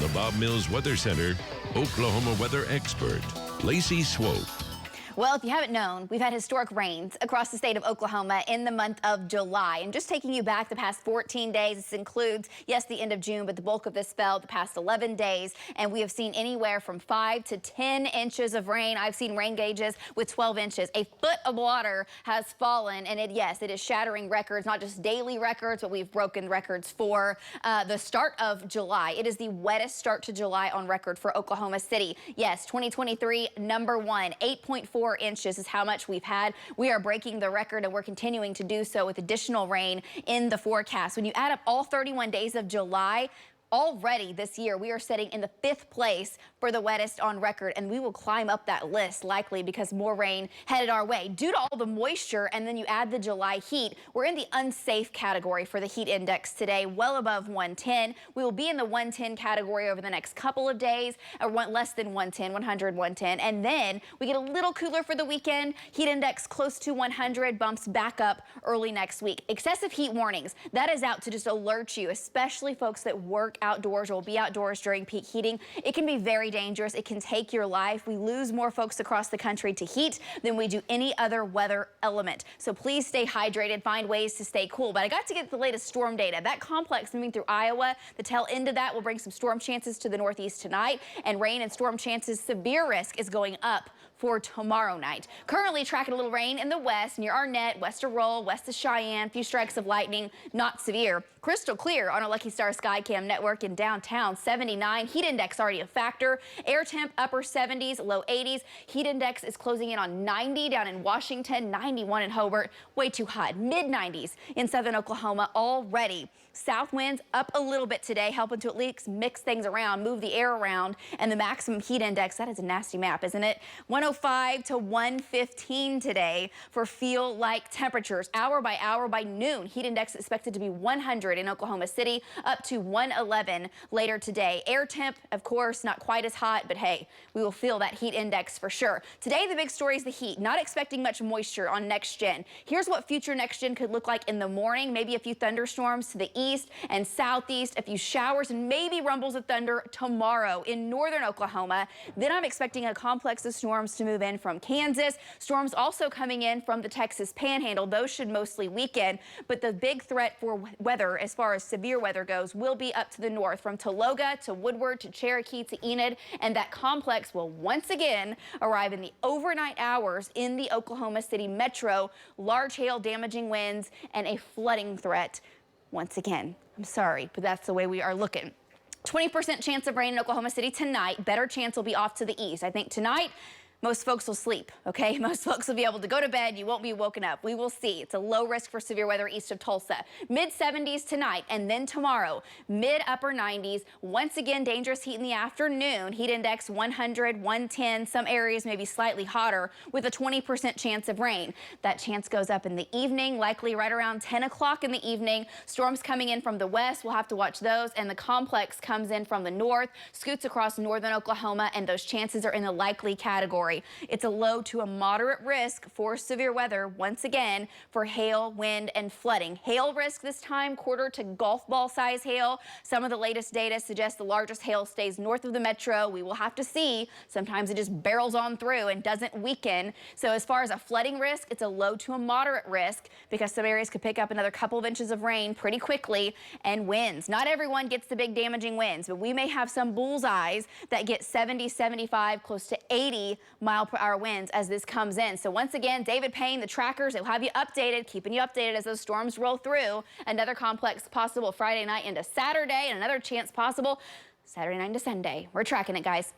the Bob Mills Weather Center, Oklahoma weather expert, Lacey Swope. Well, if you haven't known, we've had historic rains across the state of Oklahoma in the month of July. And just taking you back the past 14 days, this includes, yes, the end of June, but the bulk of this fell the past 11 days. And we have seen anywhere from 5 to 10 inches of rain. I've seen rain gauges with 12 inches. A foot of water has fallen. And yes, it is shattering records, not just daily records, but we've broken records for the start of July. It is the wettest start to July on record for Oklahoma City. Yes, 2023, number one, 8.4 inches is how much we've had. We are breaking the record, and we're continuing to do so with additional rain in the forecast. When you add up all 31 days of July, already this year, we are sitting in the 5th place for the wettest on record, and we will climb up that list likely because more rain headed our way. Due to all the moisture, and then you add the July heat, we're in the unsafe category for the heat index today, well above 110. We will be in the 110 category over the next couple of days, or less than 110, 100, 110, and then we get a little cooler for the weekend. Heat index close to 100, bumps back up early next week. Excessive heat warnings, that is out to just alert you, especially folks that work outdoors or will be outdoors during peak heating. It can be very dangerous. It can take your life. We lose more folks across the country to heat than we do any other weather element. So please stay hydrated, find ways to stay cool. But I got to get the latest storm data. That complex moving through Iowa, the tail end of that will bring some storm chances to the northeast tonight, and rain and storm chances, severe risk is going up for tomorrow night. Currently tracking a little rain in the west near Arnett, west of Roll, west of Cheyenne, few strikes of lightning, not severe. Crystal clear on our Lucky Star Skycam network in downtown, 79. Heat index already a factor. Air temp upper 70s, low 80s. Heat index is closing in on 90 down in Washington, 91 in Hobart. Way too hot. Mid 90s in southern Oklahoma already. South winds up a little bit today, helping to at least mix things around, move the air around, and the maximum heat index, that is a nasty map, isn't it? 105 to 115 today for feel-like temperatures. Hour by noon, heat index expected to be 100 in Oklahoma City, up to 111 later today. Air temp, of course, not quite as hot, but hey, we will feel that heat index for sure. Today, the big story is the heat. Not expecting much moisture on next gen. Here's what future next gen could look like in the morning. Maybe a few thunderstorms to the east and southeast, a few showers and maybe rumbles of thunder tomorrow in northern Oklahoma. Then I'm expecting a complex of storms to move in from Kansas. Storms also coming in from the Texas Panhandle. Those should mostly weaken, but the big threat for weather as far as severe weather goes will be up to the north from Tologa to Woodward to Cherokee to Enid, and that complex will once again arrive in the overnight hours in the Oklahoma City metro. Large hail, damaging winds, and a flooding threat once again. I'm sorry, but that's the way we are looking. 20% chance of rain in Oklahoma City tonight. Better chance will be off to the east. I think tonight, most folks will sleep, okay? Most folks will be able to go to bed. You won't be woken up. We will see. It's a low risk for severe weather east of Tulsa. Mid-70s tonight, and then tomorrow, mid-upper 90s. Once again, dangerous heat in the afternoon. Heat index 100, 110. Some areas may be slightly hotter with a 20% chance of rain. That chance goes up in the evening, likely right around 10 o'clock in the evening. Storms coming in from the west. We'll have to watch those. And the complex comes in from the north, scoots across northern Oklahoma, and those chances are in the likely category. It's a low to a moderate risk for severe weather once again for hail, wind, and flooding. Hail risk this time, quarter to golf ball size hail. Some of the latest data suggests the largest hail stays north of the metro. We will have to see. Sometimes it just barrels on through and doesn't weaken. So as far as a flooding risk, it's a low to a moderate risk because some areas could pick up another couple of inches of rain pretty quickly, and winds. Not everyone gets the big damaging winds, but we may have some bullseyes that get 70, 75, close to 80 mile-per-hour winds as this comes in. So once again, David Payne, the trackers, they'll have you updated, keeping you updated as those storms roll through. Another complex possible Friday night into Saturday, and another chance possible Saturday night into Sunday. We're tracking it, guys.